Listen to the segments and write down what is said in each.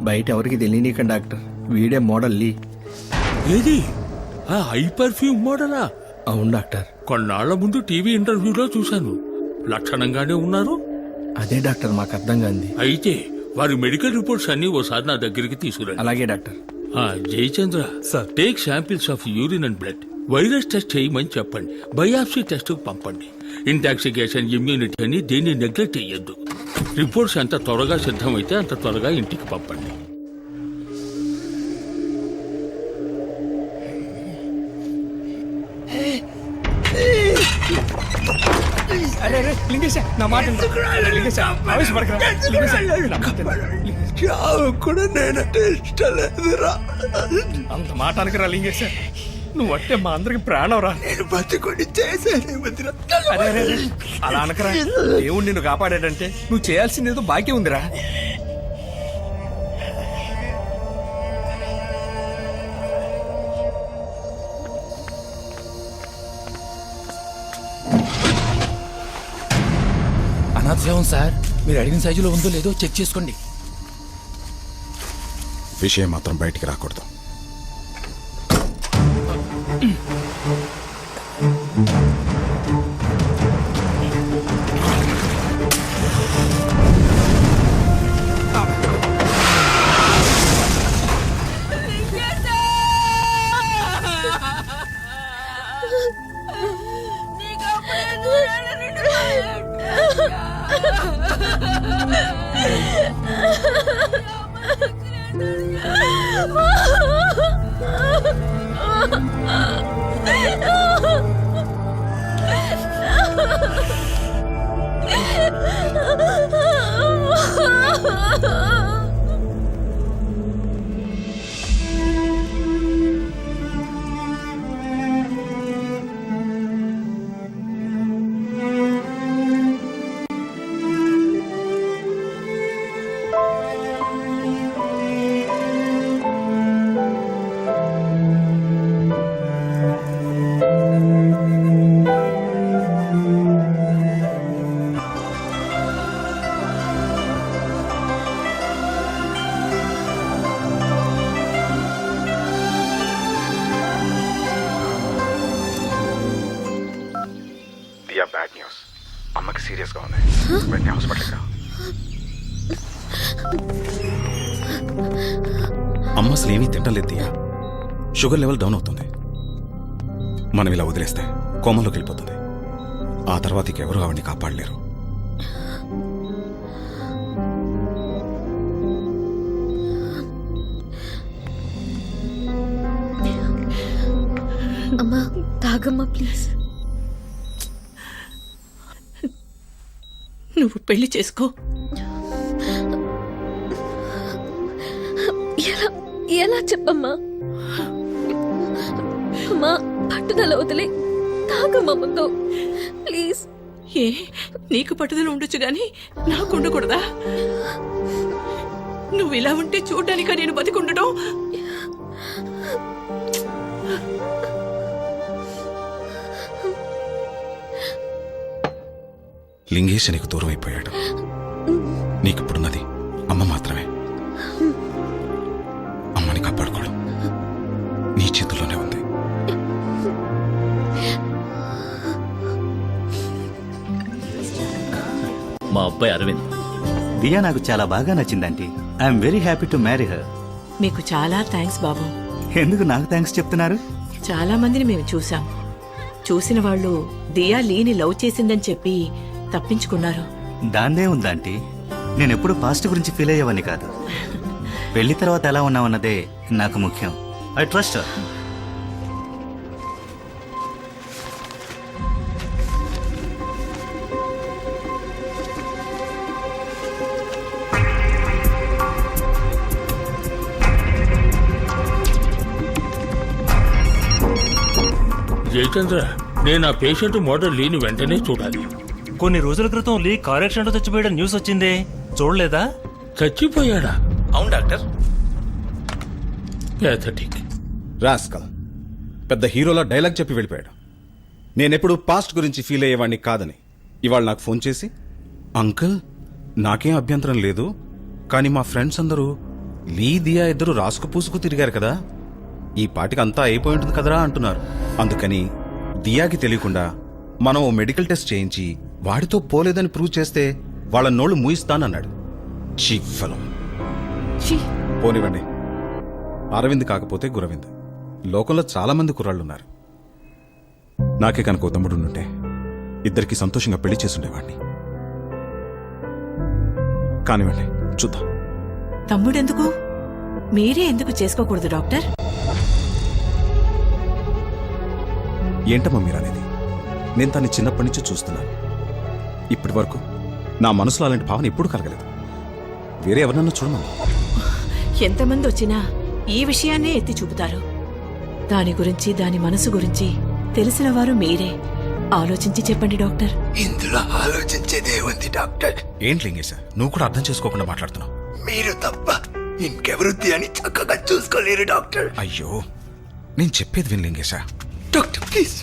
బయట ఎవరికి తెలియనీకండి డాక్టర్, వీడే మోడల్ లీ. ఏది ఆ హై పర్ఫ్యూమ్ మోడలా? అవును డాక్టర్. కొన్నాళ్ల ముందు టీవీ ఇంటర్వ్యూలో చూశాను. లక్షణంగానే ఉన్నారు. అదే డాక్టర్ మాకు అర్థం కాంది. అయితే వారి మెడికల్ రిపోర్ట్స్ అన్ని ఓసారి నా దగ్గరికి తీసుకురండి. అలాగే doctor. Jayachandra sir. Take samples of urine and blood. Virus test చేయమని చెప్పండి. బయాప్సీ టెస్ట్ పంపండి. ఇంటాక్సికేషన్, ఇమ్యూనిటీ అని దేన్ని నెగ్లెక్ట్ చేయొద్దు. రిపోర్ట్స్ ఎంత త్వరగా సిద్ధమైతే అంత త్వరగా ఇంటికి పంపండి. అరే అరే లింగేశ, నా మాట లింగేశ, ఆవేశపడకరా లింగేశ. కూడా నేనంటే ఇష్టం లేదురా. అంత మాట అనకరా లింగేశ, నువ్వు అంటే మా అందరికి ప్రాణం రా. నేను బతికొని చేశాను. అరే అరే అరే, అలా అనకరా. దేవుడు నిన్ను కాపాడాడంటే నువ్వు చేయాల్సింది ఏదో బాకీ ఉందిరా. అనాథసేవం సార్, మీరు అడిగిన సైజులో ఉందో లేదో చెక్ చేసుకోండి. విషయం మాత్రం బయటికి రాకూడదు. Bad news. అమ్మకి సీరియస్ గా ఉంది. వెంటనే హాస్పిటల్కి రా. అమ్మ అసలు ఏమీ తింటలేదు దియా. షుగర్ లెవెల్ డౌన్ అవుతుంది. మనం ఇలా వదిలేస్తే కోమలోకి వెళ్ళిపోతుంది. ఆ తర్వాత ఇంకెవరూ ఆవిడ్ని కాపాడలేరు. అమ్మా తాగమ్మా ప్లీజ్. నువ్వు పెళ్లి చేసుకో. ఎలా ఎలా చెప్పమ్మా? అమ్మా పట్టుదల వదిలే తాగమ్మా ముందు ప్లీజ్. ఏ నీకు పట్టుదల ఉండొచ్చు గాని నాకు ఉండకూడదా? నువ్వు ఇలా ఉంటే చూడ్డానిక నేను బతికుండటం? లింగేష్ నీకు దూరం అయిపోయాడు. నీకిప్పుడున్నది అమ్మ మాత్రమే. అమ్మని కాపాడుకోవడం నీ చేతుల్లోనే ఉంది. మా అబ్బాయి అరవింద్. దియా నాకు చాలా బాగా నచ్చిందంటీ. I'm very happy to marry her. మీకు చాలా థ్యాంక్స్ బాబు. ఎందుకు నాకు థ్యాంక్స్ చెప్తున్నారు? చాలా మందిని మేము చూసాం. చూసిన వాళ్ళు దియా లీని లవ్ చేసిందని చెప్పి తప్పించుకున్నారు. దాందే ఉందంటీ. నేను ఎప్పుడు పాస్ట్ గురించి ఫీల్ అయ్యేవాడిని కాదు. పెళ్లి తర్వాత ఎలా ఉన్నావన్నదే నాకు ముఖ్యం. I trust her. జయచంద్ర, నేను ఆ పేషెంట్ మోడల్ లీని వెంటనే చూడాలి. కొన్ని రోజుల క్రితం లీ కార్ యాక్సిడెంట్ చచ్చిపోయాడు న్యూస్ వచ్చిందే, చూడలేదా? చచ్చిపోయాడా? అవును డాక్టర్. ప్యాథటిక్. రాస్కల్ పెద్ద హీరోలా డైలాగ్ చెప్పి వెళ్ళిపోయాడు. నేనెప్పుడు పాస్ట్ గురించి ఫీల్ అయ్యేవాడిని కాదని ఇవాళ నాకు ఫోన్ చేసి, అంకుల్ నాకేం అభ్యంతరం లేదు, కానీ మా ఫ్రెండ్స్ అందరూ లీ దియా ఇద్దరు రాసుకు పూసుకు తిరిగారు కదా, ఈ పాటికి అంతా అయిపోయి ఉంటుంది కదరా అంటున్నారు. అందుకని దియాకి తెలియకుండా మనం ఓ మెడికల్ టెస్ట్ చేయించి వాడితో పోలేదని ప్రూవ్ చేస్తే వాళ్ళ నోళ్ళు మూయిస్తానన్నాడు. చీప్ ఫలం. ఛీ, పోనివ్వండి. అరవింద్ కాకపోతే గురవింద్. లోకంలో చాలా మంది కుర్రాళ్ళున్నారు. నాకే కనుక ఓ తమ్ముడుంటే ఇద్దరికి సంతోషంగా పెళ్లి చేసుండేవాడిని. కానివ్వండి, చూద్దాం. తమ్ముడెందుకు? మీరే ఎందుకు చేసుకోకూడదు డాక్టర్? ఏంటమ్మా మీరనేది? నేను తన్ని చిన్నప్పటి నుంచి చూస్తున్నాను. ఇప్పటి వరకు నా మనసులో అలాంటి భావన ఎప్పుడూ కలగలేదు. వేరే ఎవరన్నా చూడమన్నా. ఎంతమంది వచ్చినా ఈ విషయాన్నే ఎత్తి చూపుతారు. దాని గురించి, దాని మనసు గురించి తెలిసిన వారు మీరే. ఆలోచించి చెప్పండి డాక్టర్. ఇందులో ఆలోచించేదే ఉంది డాక్టర్. ఏంటి లింగేశా, నువ్వు కూడా అర్థం చేసుకోకుండా మాట్లాడుతున్నావు. మీరు తప్ప ఇంకెవరు అని చక్కగా చూసుకోలేరు డాక్టర్. అయ్యో, నేను చెప్పేది విను లింగేశా. Doctor please.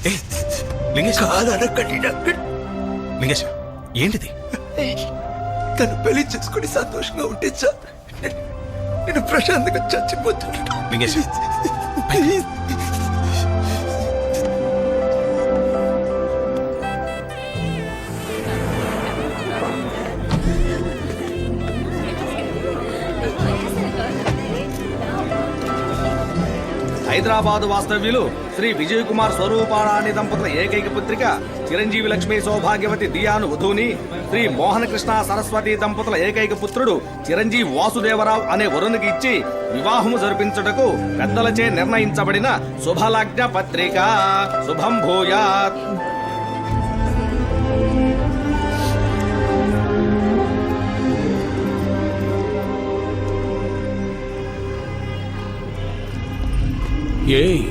లింగేశా, కాదనకండి డాక్టర్. లింగేశా, ఏంటిది? తను పెళ్లి చేసుకుని సంతోషంగా ఉంటే సార్ నేను ప్రశాంతంగా చచ్చిపోతాను. లింగేశా, ప్లీజ్. హైదరాబాద్ వాస్తవ్యులు శ్రీ విజయ్ కుమార్ స్వరూపారాణి దంపతుల ఏకైక పుత్రిక చిరంజీవి లక్ష్మీ సౌభాగ్యవతి దియాను వధువుని, శ్రీ మోహన కృష్ణ సరస్వతి దంపతుల ఏకైక పుత్రుడు చిరంజీవి వాసుదేవరావు అనే వరునికి ఇచ్చి వివాహము జరిపించుటకు పెద్దలచే నిర్ణయించబడిన శుభలగ్న పత్రిక. శుభం భూయాత్. ఏయ్,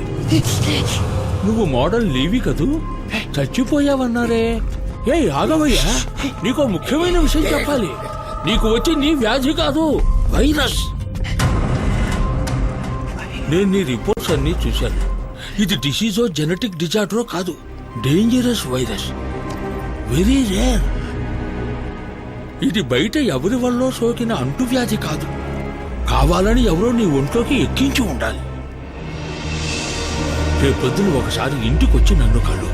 నువ్వు మోడల్ లీవి కదూ? చచ్చిపోయావన్నారే. ఏయ్ ఆగవయ్యా, నీకో ముఖ్యమైన విషయం చెప్పాలి. నీకు వచ్చి నీ వ్యాధి కాదు, వైరస్. నేను నీ రిపోర్ట్స్ అన్నీ చూశాను. ఇది డిసీజో జెనెటిక్ డిజార్డరో కాదు, డేంజరస్ వైరస్, వెరీ రేర్. ఇది బయట ఎవరి వల్ల సోకిన అంటువ్యాధి కాదు. కావాలని ఎవరో నీ ఒంట్లోకి ఎక్కించి ఉండాలి. రేపొద్దున ఒకసారి ఇంటికొచ్చి నన్ను కలు.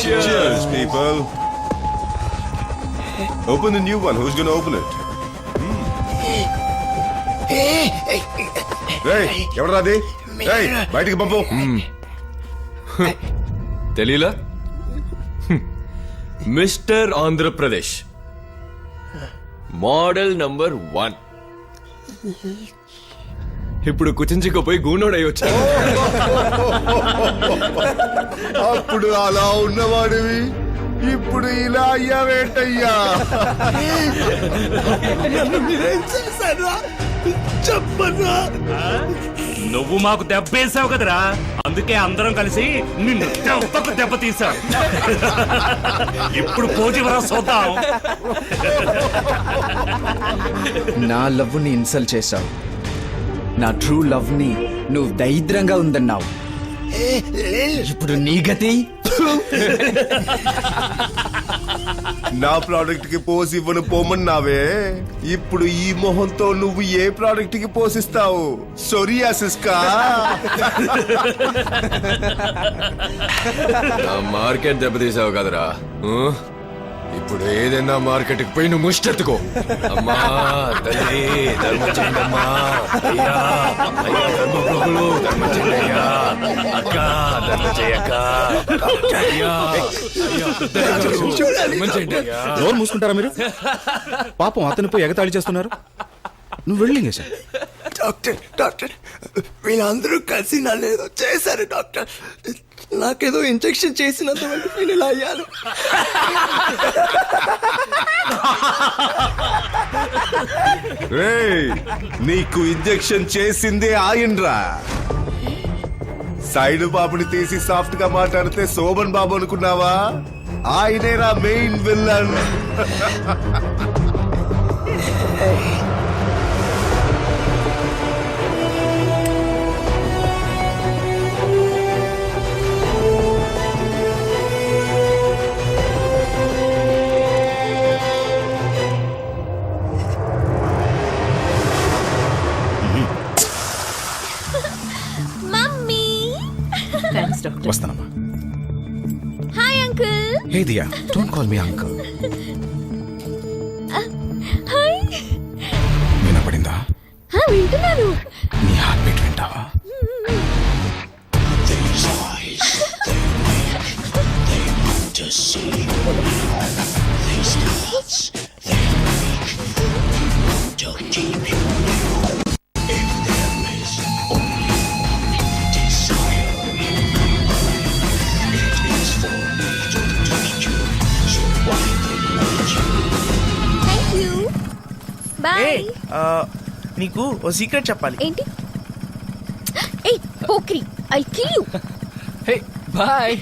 Cheers, people. Open the new one. Who's gonna open it? Hey, ఎవరు రాది? Hey, బయటికి పంపు. తెలీలా? Mister Andhra Pradesh model number 1. ఇప్పుడు కుచించుకుపోయి గూనోడై వచ్చా. అప్పుడు అలా ఉన్నవాడివి, ఇప్పుడు ఇలా అయ్యావేంటయ్యా? మీరేం చేశారు చెప్పరా? నువ్వు మాకు దెబ్బేసావు కదరా, అందుకే అందరం కలిసి నిన్ను దెబ్బ తీసాం. ఇప్పుడు పోజివరా చూద్దాం. నా లవ్ ని ఇన్సల్ట్ చేశావు. నా ట్రూ లవ్ ని నువ్వు దరిద్రంగా ఉందన్నావు. ఇప్పుడు నీ గతి. నా ప్రోడక్ట్ కి పోసి ఇవ్వను పోమన్నావే, ఇప్పుడు ఈ మొహంతో నువ్వు ఏ ప్రోడక్ట్ కి పోసిస్తావు? సోరియాసిస్ కా? మార్కెట్ దెబ్బతీసావు కదరా, ఇప్పుడు ఏదైనా మార్కెట్ కి పోయి నువ్వు ముష్టెత్తుకో. అమ్మా తల్లి ధర్మం చేయండి అమ్మా, అయ్యా అయ్యా ధర్మప్రభులు ధర్మం చేయండి అయ్యా, అక్క ధర్మం చేయక్క, అయ్యా అయ్యా ధర్మం చేయండి అయ్యా. నోరు మూసుకుంటారా మీరు? పాపం అతనిపై ఎగతాళి చేస్తున్నారు. నువ్వు వెళ్ళింగేశా. డాక్టర్ డాక్టర్ వీళ్ళందరూ కలిసి నన్ను ఏదో చేశారు డాక్టర్. నాకేదో ఇంజెక్షన్ చేసినంత వరకు నేను ఇలా అయ్యాను. రేయ్, నీకు ఇంజెక్షన్ చేసిందే ఆయన్రా. సైడ్ బాబుని తీసి సాఫ్ట్ గా మాట్లాడితే శోభన్ బాబు అనుకున్నావా? ఆయనేరా main villain. Mummy. Thanks doctor. వస్తానమ్మా. Hi uncle. Hey Diya, don't call me uncle. Hi. వినపడిందా? వింటున్నాను. నీ హార్ట్ బీట్ వింటావా? Thank you. బాయ్. నీకు ఓ సీక్రెట్ చెప్పాలి. ఏంటి? ఏయ్ పోక్రి, I kill you. Hey bye.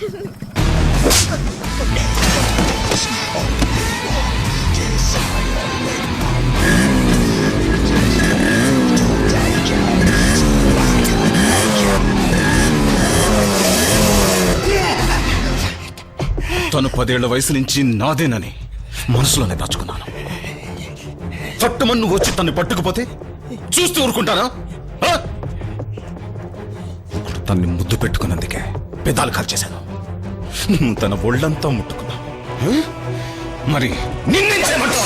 తను 10 ఏళ్ల వయసు నుంచి నాదేనని మనసులోనే దాచుకున్నాను. తట్టుమన్ను వచ్చి తన్ని పట్టుకుపోతే చూస్తూ ఊరుకుంటానా? ఆ? తన్ని ముద్దు పెట్టుకున్నందుకే పెదాలు కాల్చేశాను. నువ్వు తన ఒళ్ళంతా ముట్టుకున్నావు. మరి నిన్నేం చేయమంటావు?